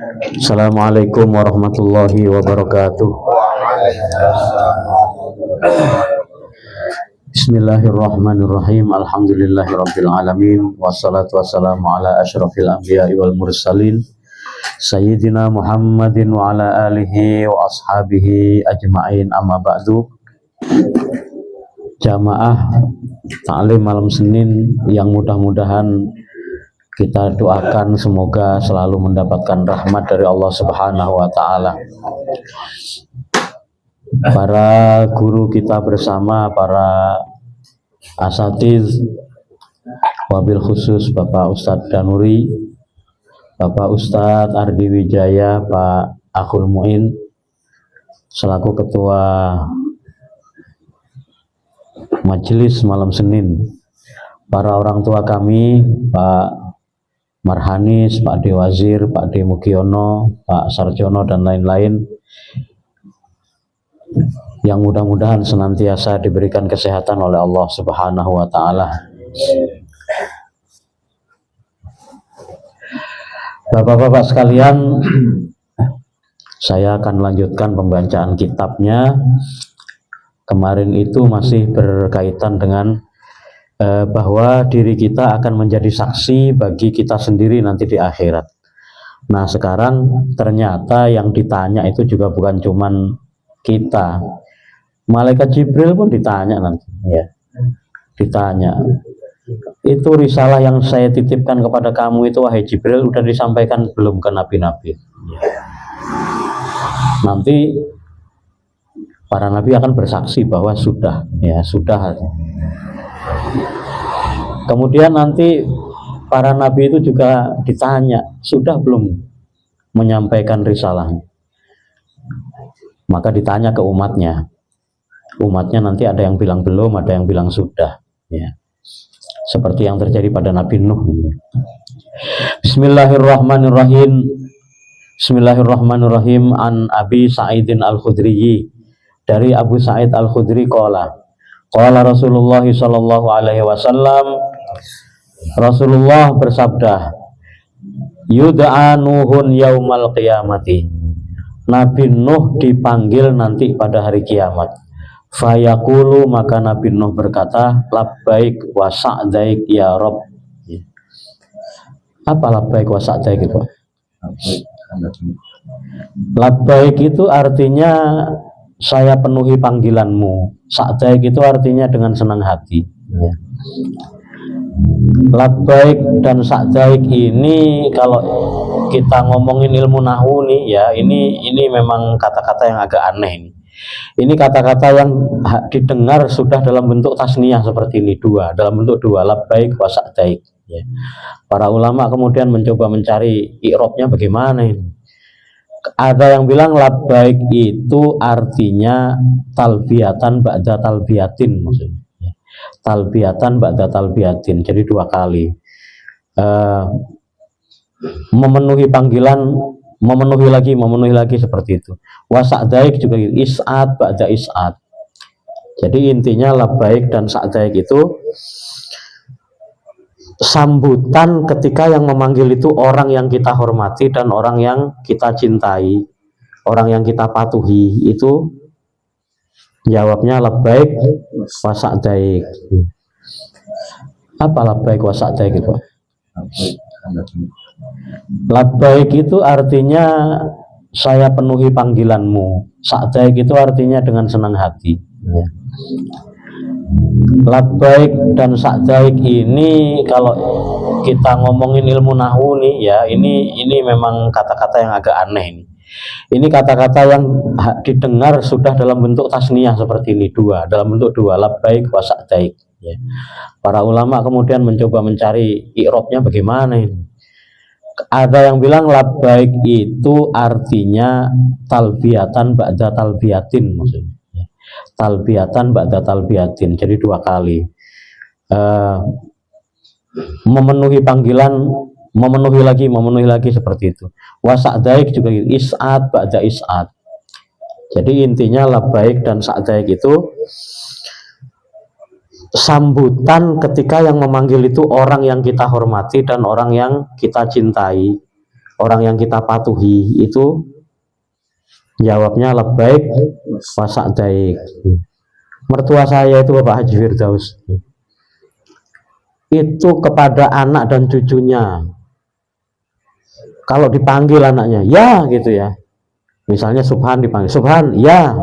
Assalamualaikum warahmatullahi wabarakatuh. Bismillahirrahmanirrahim. Alhamdulillahirabbil alamin. Wassalatu wassalamu ala asyrafil anbiya'i wal mursalin Sayyidina Muhammadin wa ala alihi wa ashabihi ajma'in, amma ba'du. Jamaah Ta'lim malam Senin yang mudah-mudahan kita doakan semoga selalu mendapatkan rahmat dari Allah Subhanahu wa Ta'ala. Para guru kita bersama, para asatiz, wabil khusus Bapak Ustadz Danuri, Bapak Ustadz Ardi Wijaya, Pak Akhul Mu'in selaku ketua majelis malam Senin, para orang tua kami, Pak Marhanis, Pak Dewazir, Pak Demugiono, Pak Sarjono, dan lain-lain, yang mudah-mudahan senantiasa diberikan kesehatan oleh Allah Subhanahu wa Ta'ala. Bapak-bapak sekalian, saya akan lanjutkan pembacaan kitabnya. Kemarin itu masih berkaitan dengan bahwa diri kita akan menjadi saksi bagi kita sendiri nanti di akhirat. Nah, sekarang ternyata yang ditanya itu juga bukan cuman kita. Malaikat Jibril pun ditanya nanti, ya. Ditanya. Itu risalah yang saya titipkan kepada kamu itu, wahai Jibril, udah disampaikan belum ke nabi-nabi? Nanti para nabi akan bersaksi bahwa sudah, ya, sudah. Kemudian nanti para nabi itu juga ditanya, sudah belum menyampaikan risalahnya? Maka ditanya ke umatnya. Umatnya nanti ada yang bilang belum, ada yang bilang sudah, ya. Seperti yang terjadi pada Nabi Nuh. Bismillahirrahmanirrahim. Bismillahirrahmanirrahim. An Abi Sa'idin Al-Khudri, dari Abu Sa'id Al-Khudri qala Rasulullah sallallahu alaihi wasallam, Rasulullah bersabda, yud'a Nuhun yaumal qiyamati, Nabi Nuh dipanggil nanti pada hari kiamat. Fayaqulu, maka Nabi Nuh berkata, labbaik wa sa'daik ya Rabb. Apa labbaik wa sa'daik itu? Labbaik itu artinya saya penuhi panggilanmu. Sa'daik itu artinya dengan senang hati. Labbaik dan sa'daik ini kalau kita ngomongin ilmu nahwu nih, ya, ini memang kata-kata yang agak aneh ini. Ini kata-kata yang didengar sudah dalam bentuk tasniyah seperti ini, dua, dalam bentuk dua, labbaik wa sa'daik, ya. Para ulama kemudian mencoba mencari i'rabnya bagaimana ini. Ada yang bilang labbaik itu artinya talbiyatan ba'da talbiyatin, maksudnya, ya. Talbiyatan ba'da talbiyatin, jadi dua kali, memenuhi panggilan, memenuhi lagi seperti itu. Wa sa'daik juga is'ad ba'da is'ad. Jadi intinya labbaik dan sa'daik itu sambutan ketika yang memanggil itu orang yang kita hormati dan orang yang kita cintai, orang yang kita patuhi, itu jawabnya labbaik wa sa'daik. Apa labbaik wa sa'daik itu? Labbaik itu artinya saya penuhi panggilanmu. Sa'daik itu artinya dengan senang hati, ya. Labbaik dan sa'daik ini kalau kita ngomongin ilmu nahwu nih, ya, ini memang kata-kata yang agak aneh ini. Ini kata-kata yang didengar sudah dalam bentuk tasniyah seperti ini, dua, dalam bentuk dua, labbaik wa sa'daik, ya. Para ulama kemudian mencoba mencari i'rabnya bagaimana ini. Ada yang bilang labbaik itu artinya talbiyatan ba'da talbiyatin, maksudnya, ya. Talbiyatan ba'da talbiyatin, jadi dua kali, memenuhi panggilan, memenuhi lagi seperti itu. Wa sa'daik juga is'ad ba'da is'ad. Jadi intinya labbaik dan sa'daik itu sambutan ketika yang memanggil itu orang yang kita hormati dan orang yang kita cintai, orang yang kita patuhi itu jawabnya labbaik wa sa'daik. Mertua saya itu Bapak Haji Firdaus, itu kepada anak dan cucunya, kalau dipanggil anaknya ya gitu ya, misalnya Subhan dipanggil Subhan ya,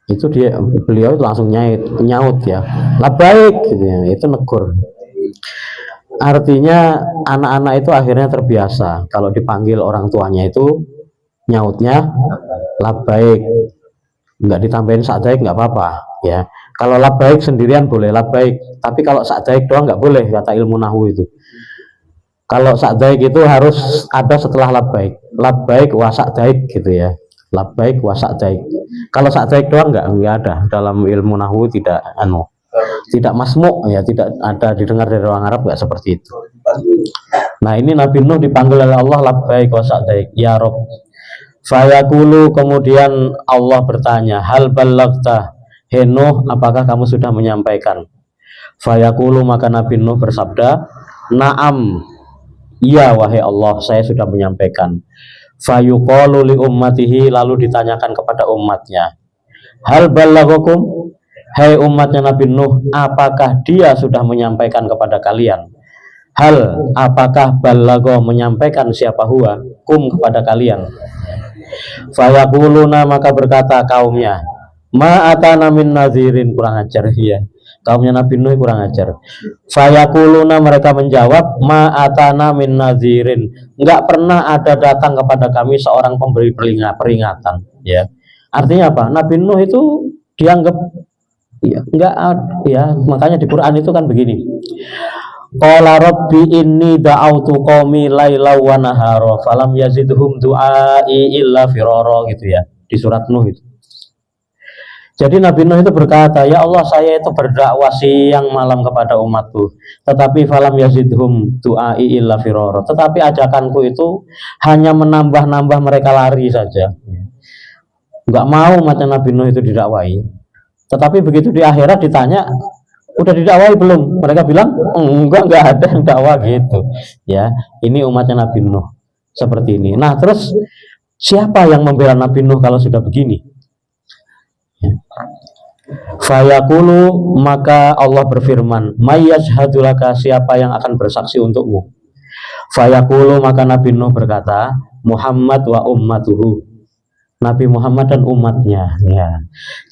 itu beliau itu langsung nyaut ya labbaik gitu ya, itu negur. Artinya anak-anak itu akhirnya terbiasa kalau dipanggil orang tuanya itu nyautnya labbaik, nggak ditambahin sa'daik nggak apa-apa ya. Kalau labbaik sendirian boleh labbaik, tapi kalau sa'daik doang nggak boleh kata ilmu nahwu itu. Kalau sa'daik itu harus ada setelah labbaik, labbaik wa sa'daik gitu ya, labbaik wa sa'daik. Kalau sa'daik doang nggak ada dalam ilmu nahwu, tidak masmuk ya, tidak ada didengar dari orang Arab, nggak seperti itu. Nah ini Nabi Nuh dipanggil oleh Allah labbaik wa sa'daik ya Rob. Fayaqulu, kemudian Allah bertanya, hal ballagta, he Nuh, apakah kamu sudah menyampaikan? Fayaqulu, maka Nabi Nuh bersabda, na'am, iya wahai Allah, saya sudah menyampaikan. Fayuqalu li ummatihi, lalu ditanyakan kepada umatnya, hal ballagakum, hai umatnya Nabi Nuh, apakah dia sudah menyampaikan kepada kalian? Hal, apakah balago, menyampaikan siapa huwa, kum, kepada kalian? Fayaquluna, maka berkata kaumnya, ma atana min nazirin, kurang ajar ya. Kaumnya Nabi Nuh kurang ajar. Fayaquluna, mereka menjawab, ma atana min nazirin, enggak pernah ada datang kepada kami seorang pemberi peringatan ya. Artinya apa? Nabi Nuh itu dianggap ya, enggak ya, makanya di Quran itu kan begini. Qala rabbi inni da'autu qaumi laila wa nahara falam yazidhum du'ai illa firara gitu ya, di surat Nuh itu. Jadi Nabi Nuh itu berkata, ya Allah, saya itu berdakwah siang malam kepada umatku, tetapi falam yazidhum du'ai illa firara, tetapi ajakanku itu hanya menambah-nambah mereka lari saja. Enggak mau macam Nabi Nuh itu didakwai. Tetapi begitu di akhirat ditanya, udah didakwai belum? Mereka bilang enggak ada yang dakwah gitu ya. Ini umatnya Nabi Nuh seperti ini. Nah terus siapa yang membela Nabi Nuh kalau sudah begini ya. Fayaqulu, maka Allah berfirman, mayyashhadu laka, siapa yang akan bersaksi untukmu? Fayaqulu, maka Nabi Nuh berkata, Muhammad wa ummatuhu, Nabi Muhammad dan umatnya ya.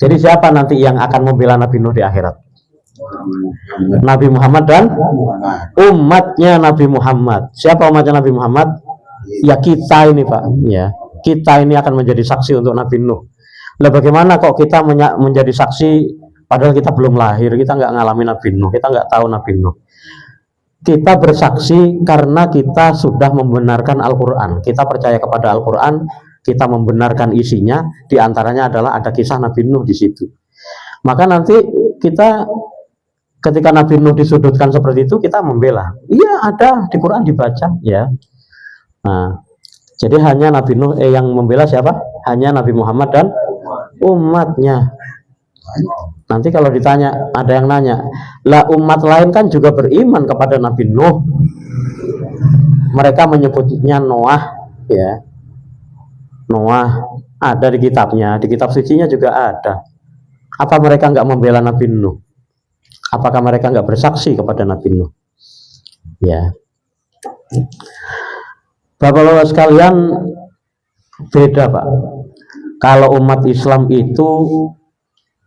Jadi siapa nanti yang akan membela Nabi Nuh di akhirat? Nabi Muhammad dan umatnya Nabi Muhammad. Siapa umatnya Nabi Muhammad? Ya kita ini Pak ya. Kita ini akan menjadi saksi untuk Nabi Nuh. Lah bagaimana kok kita menjadi saksi padahal kita belum lahir, kita nggak ngalami Nabi Nuh, kita nggak tahu Nabi Nuh. Kita bersaksi karena kita sudah membenarkan Al-Quran. Kita percaya kepada Al-Quran, kita membenarkan isinya, diantaranya adalah ada kisah Nabi Nuh di situ. Maka nanti kita ketika Nabi Nuh disudutkan seperti itu, kita membela. Iya ada di Quran dibaca ya. Nah, jadi hanya Nabi Nuh yang membela siapa? Hanya Nabi Muhammad dan umatnya. Nanti kalau ditanya, ada yang nanya, lah umat lain kan juga beriman kepada Nabi Nuh. Mereka menyebutnya Noah ya. Noah ada di kitabnya, di kitab sucinya juga ada. Apa mereka nggak membela Nabi Nuh? Apakah mereka nggak bersaksi kepada Nabi Nuh? Ya, Bapak-bapak sekalian, beda Pak. Kalau umat Islam itu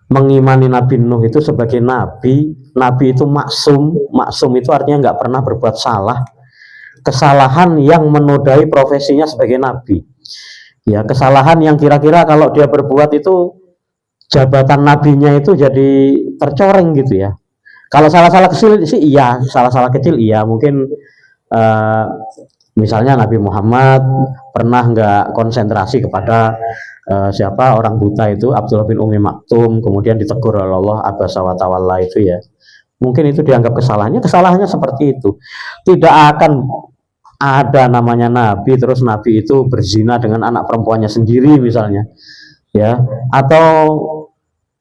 mengimani Nabi Nuh itu sebagai nabi, nabi itu maksum. Maksum itu artinya nggak pernah berbuat salah, kesalahan yang menodai profesinya sebagai nabi. Ya, kesalahan yang kira-kira kalau dia berbuat itu jabatan nabinya itu jadi tercoreng gitu ya. Kalau salah-salah kecil sih iya, salah-salah kecil iya, mungkin misalnya Nabi Muhammad pernah nggak konsentrasi kepada siapa orang buta itu Abdullah bin Umi Maktum, kemudian ditegur oleh Allah abasa wa tawalla itu ya. Mungkin itu dianggap kesalahannya seperti itu. Tidak akan ada namanya nabi terus nabi itu berzina dengan anak perempuannya sendiri misalnya ya, atau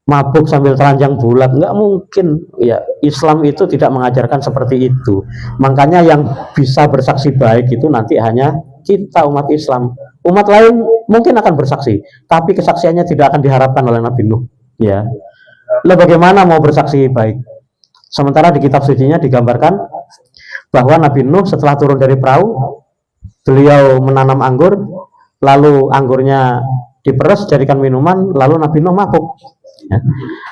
mabuk sambil telanjang bulat, nggak mungkin ya. Islam itu tidak mengajarkan seperti itu. Makanya yang bisa bersaksi baik itu nanti hanya kita umat Islam. Umat lain mungkin akan bersaksi, tapi kesaksiannya tidak akan diharapkan oleh Nabi Nuh. Ya, lah bagaimana mau bersaksi baik? Sementara di kitab sucinya digambarkan bahwa Nabi Nuh setelah turun dari perahu, beliau menanam anggur, lalu anggurnya diperes jadikan minuman, lalu Nabi Nuh mabuk. Ya.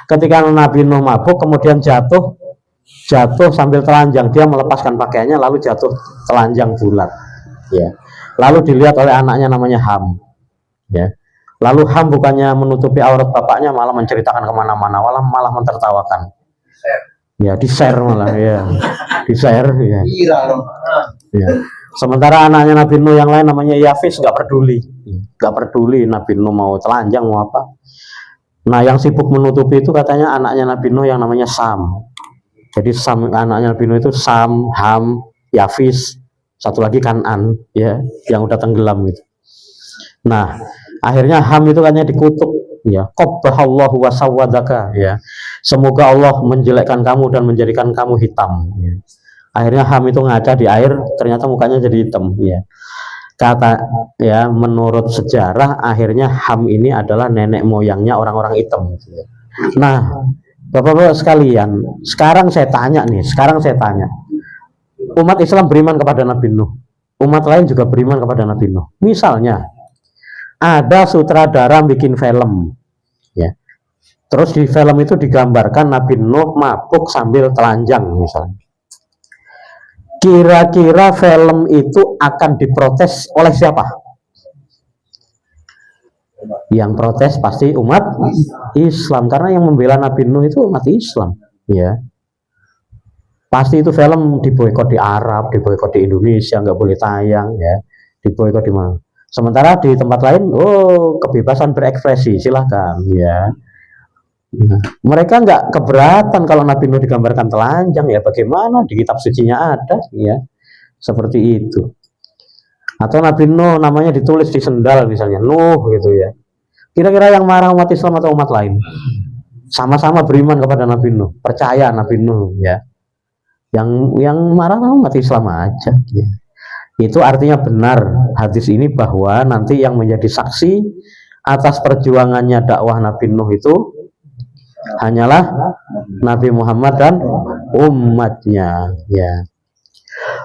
Ketika Nabi Nuh mabuk, kemudian jatuh sambil telanjang, dia melepaskan pakaiannya lalu jatuh telanjang bulat. Ya. Lalu dilihat oleh anaknya namanya Ham. Ya. Lalu Ham bukannya menutupi aurat bapaknya, malah menceritakan kemana-mana, malah mentertawakan. Ya, di-share malah, ya, di-share, ya. Ya. Sementara anaknya Nabi Nuh yang lain namanya Yafis nggak peduli Nabi Nuh mau telanjang mau apa. Nah, yang sibuk menutupi itu katanya anaknya Nabi Nuh yang namanya Sam. Jadi anaknya Nabi Nuh itu Sam, Ham, Yafis, satu lagi Kanan, ya, yang udah tenggelam gitu. Nah, akhirnya Ham itu katanya dikutuk, ya, qabbahallahu wa sawwadaka, ya. Semoga Allah menjelekkan kamu dan menjadikan kamu hitam, ya. Akhirnya Ham itu ngaca di air, ternyata mukanya jadi hitam, ya. Kata, ya, menurut sejarah akhirnya Ham ini adalah nenek moyangnya orang-orang hitam, ya. Nah, Bapak-bapak sekalian, sekarang saya tanya, umat Islam beriman kepada Nabi Nuh, umat lain juga beriman kepada Nabi Nuh. Misalnya ada sutradara bikin film, ya, terus di film itu digambarkan Nabi Nuh mabuk sambil telanjang misalnya. Kira-kira film itu akan diprotes oleh siapa? Yang protes pasti umat Islam, karena yang membela Nabi Nuh itu umat Islam, ya. Pasti itu film diboikot di Arab, diboikot di Indonesia, nggak boleh tayang, ya, diboikot di mana. Sementara di tempat lain, oh, kebebasan berekspresi, silahkan, ya. Nah, mereka nggak keberatan kalau Nabi Nuh digambarkan telanjang, ya, bagaimana di kitab sucinya ada, ya, seperti itu. Atau Nabi Nuh namanya ditulis di sendal misalnya, Nuh gitu, ya. Kira-kira yang marah umat Islam atau umat lain? Sama-sama beriman kepada Nabi Nuh, percaya Nabi Nuh, ya. Yang marah umat Islam aja, ya. Itu artinya benar hadis ini bahwa nanti yang menjadi saksi atas perjuangannya dakwah Nabi Nuh itu hanyalah Nabi Muhammad dan umatnya, ya.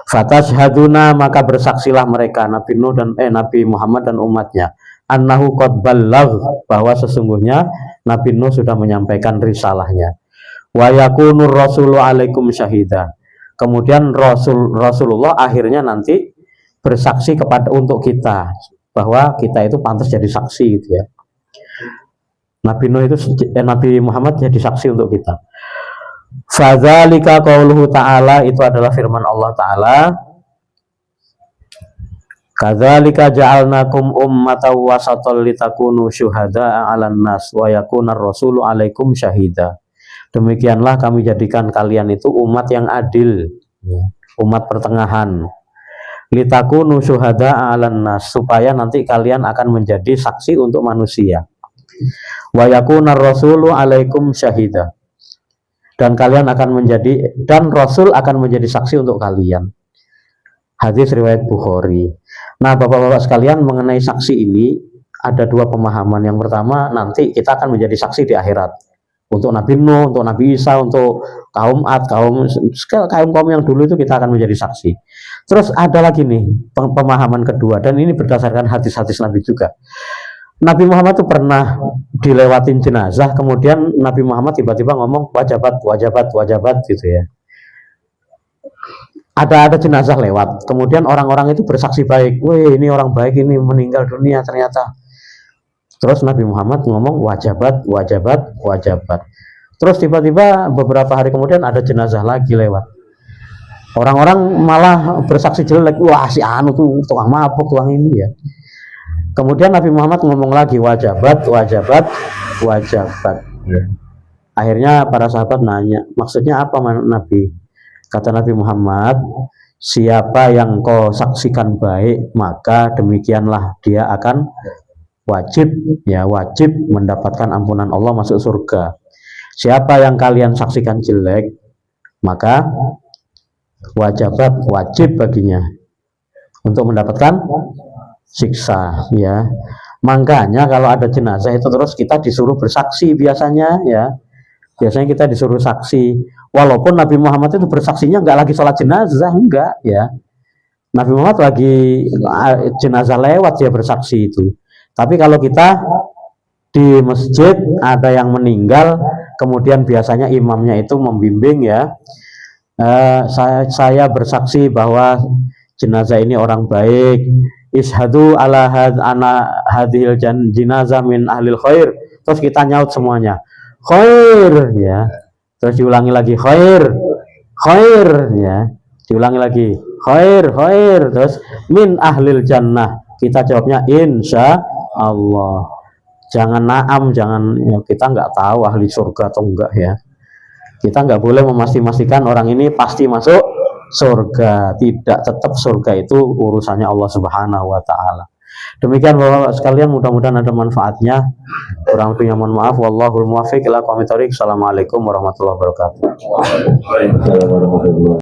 Fatashhaduna, maka bersaksilah mereka Nabi Nuh dan Nabi Muhammad dan umatnya, annahu qad ballagh, bahwa sesungguhnya Nabi Nuh sudah menyampaikan risalahnya. Wa yakunur rasulu alaikum syahida. Kemudian Rasulullah akhirnya nanti bersaksi untuk kita, bahwa kita itu pantas jadi saksi, gitu, ya. Nabi Nuh itu Nabi Muhammad jadi saksi untuk kita. Fadzalika qauluhu ta'ala, itu adalah firman Allah Ta'ala, kadzalika ja'alnakum ummatan wasatan litakunu syuhada'a 'alan nas wa yakunar rasulu 'alaikum syahida. Demikianlah kami jadikan kalian itu umat yang adil, ya, umat pertengahan. Litakunu syuhada'a 'alan nas, supaya nanti kalian akan menjadi saksi untuk manusia. Wa yakunar rasulu 'alaikum syahida, dan kalian akan menjadi, dan Rasul akan menjadi saksi untuk kalian. Hadis riwayat Bukhari. Nah, bapak-bapak sekalian, mengenai saksi ini ada dua pemahaman. Yang pertama, nanti kita akan menjadi saksi di akhirat untuk Nabi Nuh, untuk Nabi Isa, untuk kaum Ad, kaum yang dulu itu kita akan menjadi saksi. Terus ada lagi nih pemahaman kedua, dan ini berdasarkan hadis-hadis Nabi juga. Nabi Muhammad itu pernah dilewatin jenazah, kemudian Nabi Muhammad tiba-tiba ngomong wajabat gitu, ya. Ada jenazah lewat, kemudian orang-orang itu bersaksi baik, weh, ini orang baik, ini meninggal dunia ternyata. Terus Nabi Muhammad ngomong wajabat. Terus tiba-tiba beberapa hari kemudian ada jenazah lagi lewat, orang-orang malah bersaksi jelek, wah, si anu tuh tukang mabuk, tukang ini, ya. Kemudian Nabi Muhammad ngomong lagi wajabat. Akhirnya para sahabat nanya, maksudnya apa Nabi? Kata Nabi Muhammad, siapa yang kau saksikan baik, maka demikianlah dia akan wajib mendapatkan ampunan Allah, masuk surga. Siapa yang kalian saksikan jelek, maka wajib baginya untuk mendapatkan siksa, ya. Makanya kalau ada jenazah itu terus kita disuruh bersaksi biasanya, ya. Biasanya kita disuruh saksi. Walaupun Nabi Muhammad itu bersaksinya nggak lagi sholat jenazah, enggak, ya. Nabi Muhammad lagi jenazah lewat dia bersaksi itu. Tapi kalau kita di masjid ada yang meninggal, kemudian biasanya imamnya itu membimbing, ya. Saya bersaksi bahwa jenazah ini orang baik. Ishadu ala ana hadhil jenazah min ahlil khair. Terus kita nyaut semuanya khair, ya. Terus diulangi lagi khair, ya. Diulangi lagi khair. Terus min ahlil jannah. Kita jawabnya insya Allah. Jangan naam, jangan, ya, kita nggak tahu ahli surga atau enggak, ya. Kita nggak boleh memastikan orang ini pasti masuk surga. Tidak, tetap surga itu urusannya Allah Subhanahu wa taala. Demikian Bapak sekalian, mudah-mudahan ada manfaatnya. Kurang lebihnya mohon maaf. Wallahul muwaffiq ila aqwamit thoriq. Assalamualaikum warahmatullahi wabarakatuh.